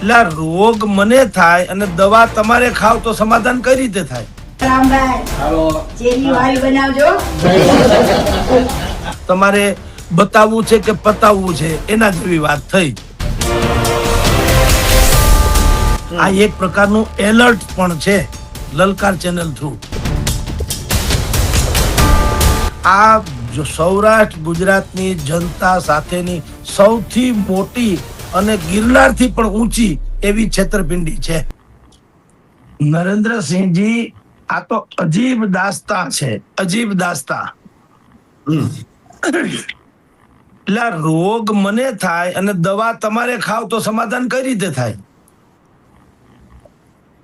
એટલે રોગ મને થાય અને દવા તમારે ખાવ તો સમાધાન કઈ રીતે થાય? તમારે બતાવવું છે કે પતાવવું છે એના જેવી વાત થઈ. આ એક પ્રકારનું એલર્ટ પણ છે લલકાર ચેનલ થ્રુ. આ જો સૌરાષ્ટ્ર ગુજરાતની જનતા સાથેની સૌથી મોટી અને ગિરનારથી પણ ઊંચી એવી છેતરપિંડી છે. નરેન્દ્રસિંહજી, આ તો અજીબ દાસ્તા છે, અજીબ દાસ્તા. એટલે રોગ મને થાય અને દવા તમારે ખાવ તો સમાધાન કઈ રીતે થાય?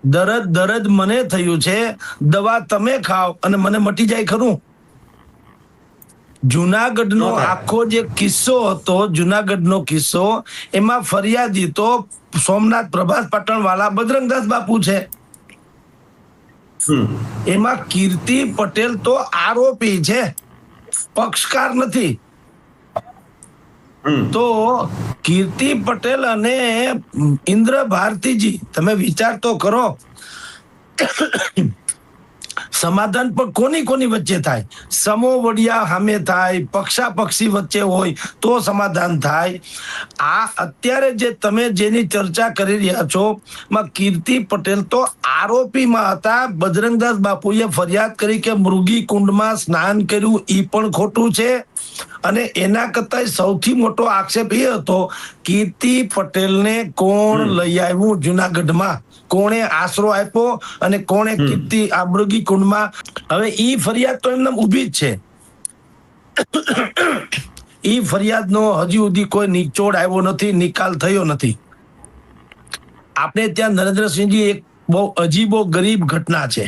દરદ મને થયું છે, દવા તમે ખાવ અને મને મટી જાય ખરું? જુનાગઢનો આખો જે કિસ્સો હતો, જુનાગઢનો કિસ્સો, એમાં ફરિયાદી તો સોમનાથ પ્રભાસ પાટણ વાળા બજરંગદાસ બાપુ છે. એમાં કીર્તિ પટેલ તો આરોપી છે, પક્ષકાર નથી. તો કીર્તિ પટેલ અને ઇન્દ્ર ભારતીજી, તમે વિચાર તો કરો, સમાધાન પણ કોની વચ્ચે થાય? સમોવડિયા સામે થાય, પક્ષાપક્ષી વચ્ચે હોય તો સમાધાન થાય. આ અત્યારે જે તમે જેની ચર્ચા કરી રહ્યા છો, માં કીર્તિ પટેલ તો આરોપીમાં હતા. બજરંગદાસ બાપુએ ફરિયાદ કરી કે મૃગી કુંડમાં સ્નાન કર્યું, ઈ પણ ખોટું છે. અને એના કરતા સૌથી મોટો આક્ષેપ એ હતો, કીર્તિ પટેલને કોણ લઈ આવ્યું જુનાગઢમાં, કોણે આશરો આપ્યો અને કોણે કીર્તિ આ મૃગી કુંડમાં. હવે ઈ ફરિયાદ તો એમને ઊભી જ છે. ઈ ફરિયાદનો હજી સુધી કોઈ નિચોડ આવ્યો નથી, નિકાલ થયો નથી. આપણે ત્યાં નરેન્દ્રસિંહજી એક બહુ અજીબો ગરીબ ઘટના છે.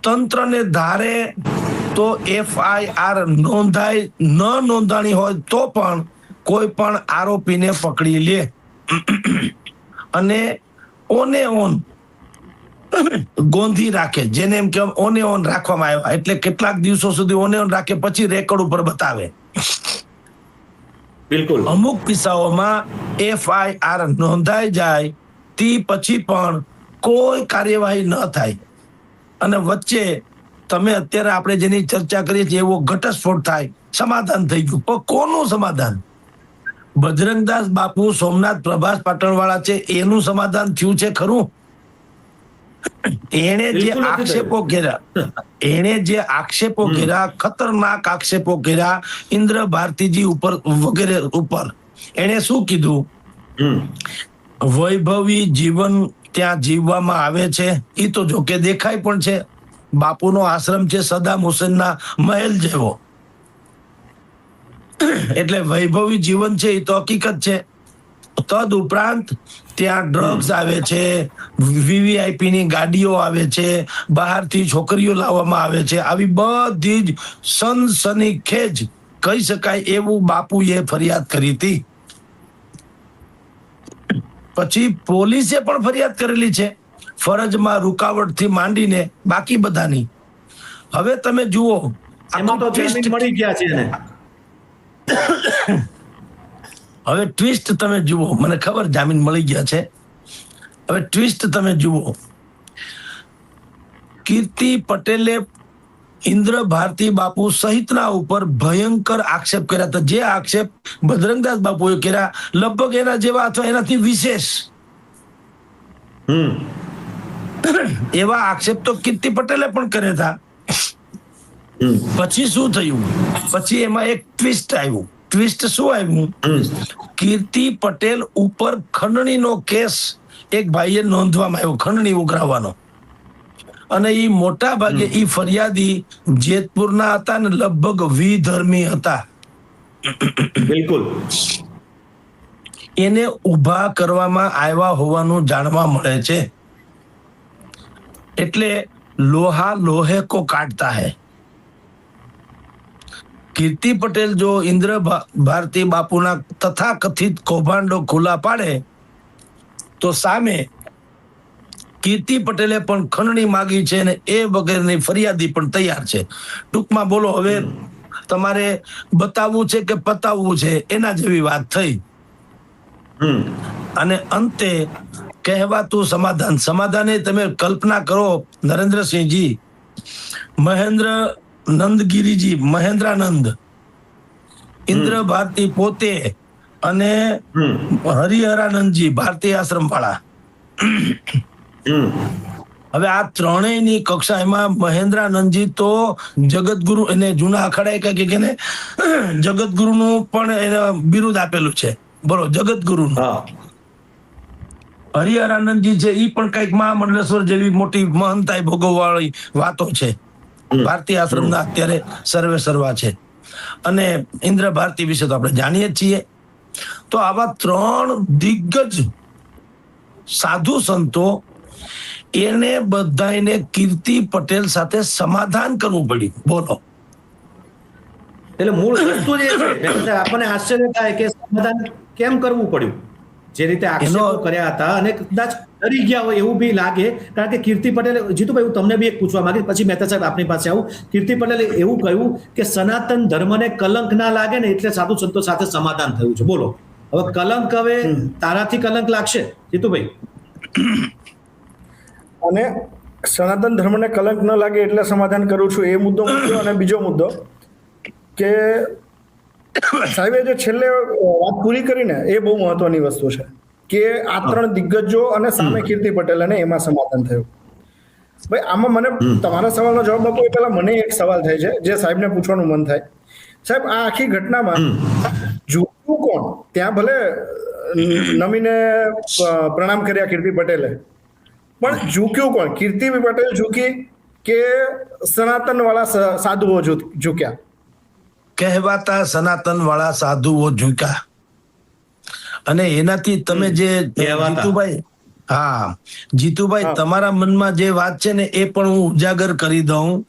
તંત્રને ધારે તો FIR નોંધાય, ન નોંધાણી હોય તો પણ કોઈ પણ આરોપીને પકડી લે અને ઓને ઓન ગોંધી રાખે, જેને એમ કે ઓને ઓન રાખવામાં આવ્યા. એટલે કેટલાક દિવસો સુધી ઓને ઓન રાખે, પછી રેકોર્ડ ઉપર બતાવે. બિલકુલ. અમુક કિસ્સાઓમાં FIR નોંધાઈ જાય તે પછી પણ કોઈ કાર્યવાહી ન થાય અને વચ્ચે તમે અત્યારે આપણે જેની ચર્ચા કરીએ છીએ એવો ઘટસ્ફોટ થાય, સમાધાન થઈ ગયું. પણ કોનું સમાધાન? બજરંગદાસ બાપુ સોમનાથ પ્રભાસ પાટણ વાળા છે, એનું સમાધાન થયું છે ખરું? એણે જે આક્ષેપો કર્યા, ખતરનાક આક્ષેપો કર્યા ઇન્દ્ર ભારતીજી ઉપર વગેરે ઉપર, એણે શું કીધું? વૈભવી જીવન ત્યાં જીવવામાં આવે છે. એ તો જો કે દેખાય પણ છે. બાપુનો આશ્રમ છે સદામ હુસેનના મહેલ જેવો. એટલે વૈભવી જીવન છે એ તો હકીકત છે. તદ ઉપરાંત ત્યાં ડ્રગ્સ આવે છે, VVIP ની ગાડીઓ આવે છે, બહારથી છોકરીઓ લાવવામાં આવે છે. આવી બધી જ સનસનીખેજ કહી શકાય એવું બાપુએ ફરિયાદ કરી હતી. પછી પોલીસે પણ ફરિયાદ કરેલી છે, ફરજમાં રૂકાવટથી માંડીને બાકી બધાની. હવે તમે જુઓ, એમાં તો જામીન મળી ગયા છે એને. હવે ટ્વિસ્ટ તમે જુઓ, મને ખબર જામીન મળી ગયા છે. હવે ટ્વિસ્ટ તમે જુઓ, કીર્તિ પટેલે ઇન્દ્ર ભારતી બાપુ સહિતના ઉપર ભયંકર આક્ષેપ કર્યા હતા. જે આક્ષેપ બજરંગદાસ બાપુએ કર્યા લગભગ એના જેવા અથવા એનાથી વિશેષ એવા આક્ષેપ તો કીર્તિ પટેલે પણ કર્યા હતા. પછી શું થયું? પછી એમાં એક ટ્વિસ્ટ આવ્યું. ટ્વિસ્ટ શું આવ્યું? કીર્તિ પટેલ ઉપર ખંડણીનો કેસ એક ભાઈએ નોંધવામાં આવ્યો, ખંડણી ઉઘરાવવાનો. અને એ મોટા ભાગે એ ફરિયાદી જેતપુરના હતા ને લગભગ વિધર્મી હતા. બિલકુલ. એને ઉભા કરવામાં આવ્યા હોવાનું જાણવા મળે છે. એટલે લોહા લોહે કો કાટતા હૈ. કીર્તિ પટેલ જો ઇન્દ્ર ભારતી બાપુના તથાકથિત કૌભાંડો ખુલ્લા પાડે તો સામે કીર્તિ પટેલે પણ ખંડણી માંગી છે અને એ વગેરેની ફરિયાદી પણ તૈયાર છે. ટૂંકમાં બોલો, હવે તમારે બતાવવું છે કે પતાવવું છે એના જેવી વાત થઈ. અને અંતે કહેવાતું સમાધાન. સમાધાને તમે કલ્પના કરો નરેન્દ્રસિંહજી, મહેન્દ્ર નંદગીરીજી, મહેન્દ્રાનંદ, ઇન્દ્ર ભારતી પોતે અને હરિહરાનંદજી ભારતીય આશ્રમ વાળા. હવે આ ત્રણેયની કક્ષા, એમાં મહેન્દ્રાનંદજી તો જગતગુરુ, એને જૂના અખાડા કે એને જગતગુરુનું પણ એને બિરુદ આપેલું છે, બોલો, જગતગુરુનું. હરિહરાનંદજી છે એ પણ કઈક મહામંડલેશ્વર જેવી મોટી મહંતાઈ ભોગવવાળી વાતો છે. ભારતીય આશ્રમના અત્યારે સર્વે સર્વા છે. અને ઇન્દ્ર ભારતી વિશે તો આપણે જાણીએ જ છીએ. તો આવા ત્રણ દિગ્ગજ સાધુ સંતો, એને બધાને કીર્તિ પટેલ સાથે સમાધાન કરવું પડ્યું. બોલો, એટલે મૂળ વસ્તુ જે છે આપણને આશ્ચર્ય થાય કે સમાધાન કેમ કરવું પડ્યું. જે રીતે આક્ષેપો કર્યા હતા અને કદાચ ડરી ગયા હોય એવું બી લાગે, કારણ કે કીર્તિ પટેલે, જીતુભાઈ હું તમને બી એક પૂછવા માંગીશ, પછી મહેતા સાહેબ આપની પાસે આવું. કીર્તિ પટેલે એવું કહ્યું કે સનાતન ધર્મને કલંક ના લાગે ને એટલે સાધુ સંતો સાથે સમાધાન થયું છે. બોલો, હવે કલંક, હવે તારાથી કલંક લાગશે જીતુભાઈ? અને સનાતન ધર્મને કલંક ન લાગે એટલે સમાધાન કરું છું, એ મુદ્દો. અને બીજો મુદ્દો કે સાહેબે જે છેલ્લે વાત પૂરી કરીને એ બહુ મહત્વની વસ્તુ છે કે આ ત્રણ દિગ્ગજો અને સામે કીર્તિ પટેલ, અને એમાં સમાધાન થયું. ભાઈ આમાં મને તમારા સવાલનો જવાબ આપો એ પહેલા મને એક સવાલ થાય છે જે સાહેબને પૂછવાનું મન થાય. સાહેબ, આ આખી ઘટનામાં ઝૂક્યું કોણ? ત્યાં ભલે નમીને પ્રણામ કર્યા કીર્તિ પટેલે, પણ ઝૂક્યું કોણ? કીર્તિ પટેલ ઝૂકી કે સનાતન વાળા સાધુઓ ઝૂક્યા? કહેવાતા સનાતન વાળા સાધુઓ ઝૂક્યા. અને એનાથી તમે જે જીતુભાઈ, હા જીતુભાઈ, તમારા મનમાં જે વાત છે ને એ પણ હું ઉજાગર કરી દઉં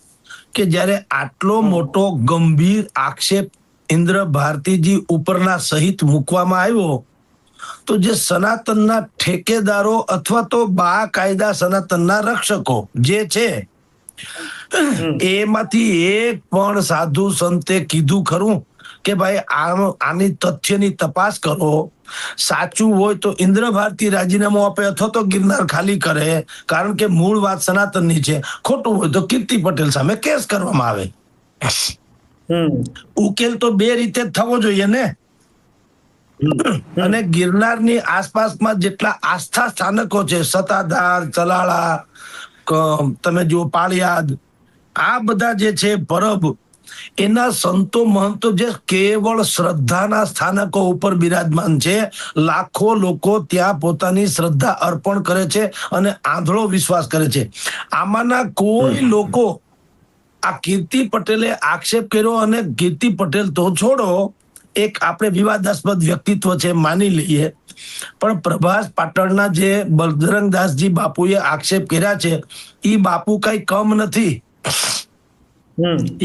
કે જ્યારે આટલો મોટો ગંભીર આક્ષેપ ઇન્દ્ર ભારતીજી ઉપરના સહિત મૂકવામાં આવ્યો, તો જે સનાતનના ઠેકેદારો અથવા તો બાકાયદા સનાતનના રક્ષકો જે છે, એમાંથી એક પણ સાધુ સંતે કીધું ખરું કે ભાઈ આની તથ્યની તપાસ કરો, સાચું હોય તો ઇન્દ્ર ભારતી રાજીનામું આપે અથવા તો ગિરનાર ખાલી કરે, કારણ કે મૂળ વાત સનાતનની છે, ખોટું હોય તો કીર્તિ પટેલ સામે કેસ કરવામાં આવે. ઉકેલ તો બે રીતે થવો જોઈએ ને. અને ગિરનારની આસપાસમાં જેટલા આસ્થા સ્થાનકો છે, સતાધાર, ચલાળા, તમે જુઓ પાળિયાદ, આ બધા જે છે પરબ, એના સંતો મહંતો જે કેવળ શ્રદ્ધાના સ્થાનકો ઉપર બિરાજમાન છે. લાખો લોકો ત્યાં પોતાની શ્રદ્ધા અર્પણ કરે છે અને આંધળો વિશ્વાસ કરે છે. આમાંના કોઈ લોકો, આ કીર્તિ પટેલે આક્ષેપ કર્યો, અને કીર્તિ પટેલ તો છોડો, એક આપણે વિવાદાસ્પદ વ્યક્તિત્વ છે માની લઈએ, પણ પ્રભાસ પાટણના જે બજરંગદાસજી બાપુએ આક્ષેપ કર્યા છે, એ બાપુ કઈ કમ નથી.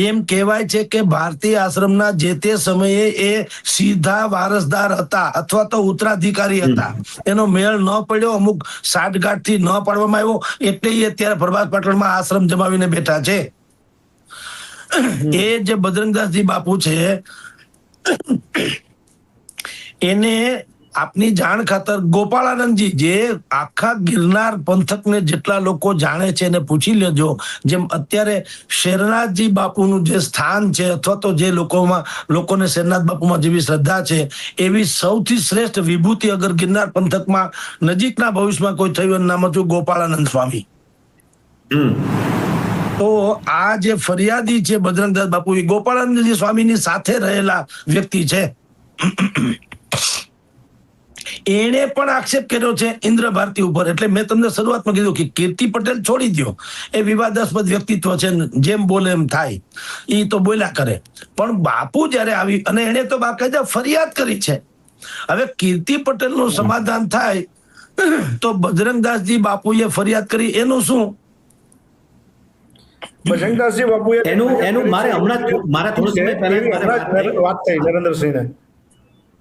એમ કહેવાય છે કે ભારતીય આશ્રમના જે તે સમયે એ સીધા વારસદાર હતા અથવા તો ઉત્તરાધિકારી હતા. એનો મેળ ન પડ્યો, અમુક સાઠગાંઠ થી ન પાડવામાં આવ્યો, એટલે એ અત્યારે પ્રભાસ પાટણમાં આશ્રમ જમાવીને બેઠા છે. એ જે બજરંગદાસજી બાપુ છે, એને આપની જાણ ખાતર ગોપાળાનંદજી, જે આખા ગિરનાર પંથકને જેટલા લોકો જાણે છે એને પૂછી લેજો. જેમ અત્યારે શેરનાથજી બાપુનું જે સ્થાન છે, અથવા તો જે લોકોને શેરનાથ બાપુમાં જેવી શ્રદ્ધા છે, એવી સૌથી શ્રેષ્ઠ વિભૂતિ અગર ગિરનાર પંથકમાં નજીકના ભવિષ્યમાં કોઈ થયું, એનું નામ હતું ગોપાળાનંદ સ્વામી. તો આ જે ફરિયાદી છે બજરંગદાસ બાપુ, એ ગોપાળાનંદજી સ્વામીની સાથે રહેલા વ્યક્તિ છે. એને પણ આક્ષેપ કર્યો છે ઇન્દ્ર ભારતી ઉપર. એટલે મેં તમને શરૂઆતમાં કીધું કે કીર્તિ પટેલ છોડી દો, એ વિવાદાસ્પદ વ્યક્તિત્વ છે, જેમ બોલે એમ થાય, એ તો બોલ્યા કરે. પણ બાપુ જયારે આવી અને એને તો બાકાયદા ફરિયાદ કરી છે. હવે કીર્તિ પટેલ નું સમાધાન થાય તો બજરંગદાસજી બાપુએ ફરિયાદ કરી, એનું શું? બજરંગદાસજી બાપુએ એનું મારે હમણાં થોડો સમય પહેલા વાત થઈ નરેન્દ્રસિંહને,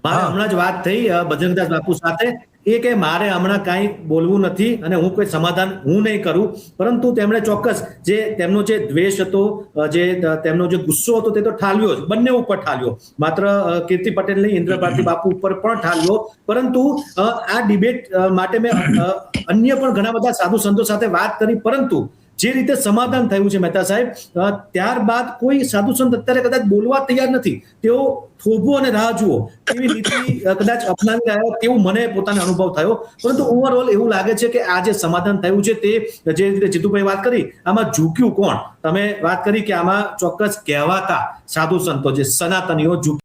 મારે હમણાં જ વાત થઈ બજરંગદાસ બાપુ સાથે એ કે મારે હમણાં કાંઈ બોલવું નથી અને હું કોઈ સમાધાન હું નહીં કરું, પરંતુ તેમણે ચોક્કસ જે તેમનો જે દ્વેષ હતો, જે તેમનો જે ગુસ્સો હતો તે તો ઠાલવ્યો જ, બંને ઉપર ઠાલવ્યો, માત્ર કીર્તિ પટેલ નહીં, ઇન્દ્ર ભારતી બાપુ ઉપર પણ ઠાલવ્યો. પરંતુ આ ડિબેટ માટે મેં અન્ય પણ ઘણા બધા સાધુ સંતો સાથે વાત કરી, પરંતુ જે રીતે સમાધાન થયું છે મહેતા સાહેબ, ત્યારબાદ કોઈ સાધુ સંત અત્યારે કદાચ બોલવા તૈયાર નથી. તેઓ થોભો અને રાહ જુઓ એવી નીતિ કદાચ અપનાવી રહ્યા તેવું મને પોતાનો અનુભવ થયો. પરંતુ ઓવરઓલ એવું લાગે છે કે આ જે સમાધાન થયું છે તે જે રીતે જીતુભાઈ વાત કરી, આમાં ઝૂક્યું કોણ? તમે વાત કરી કે આમાં ચોક્કસ કહેવાતા સાધુ સંતો જે સનાતનીઓ ઝૂક્યા.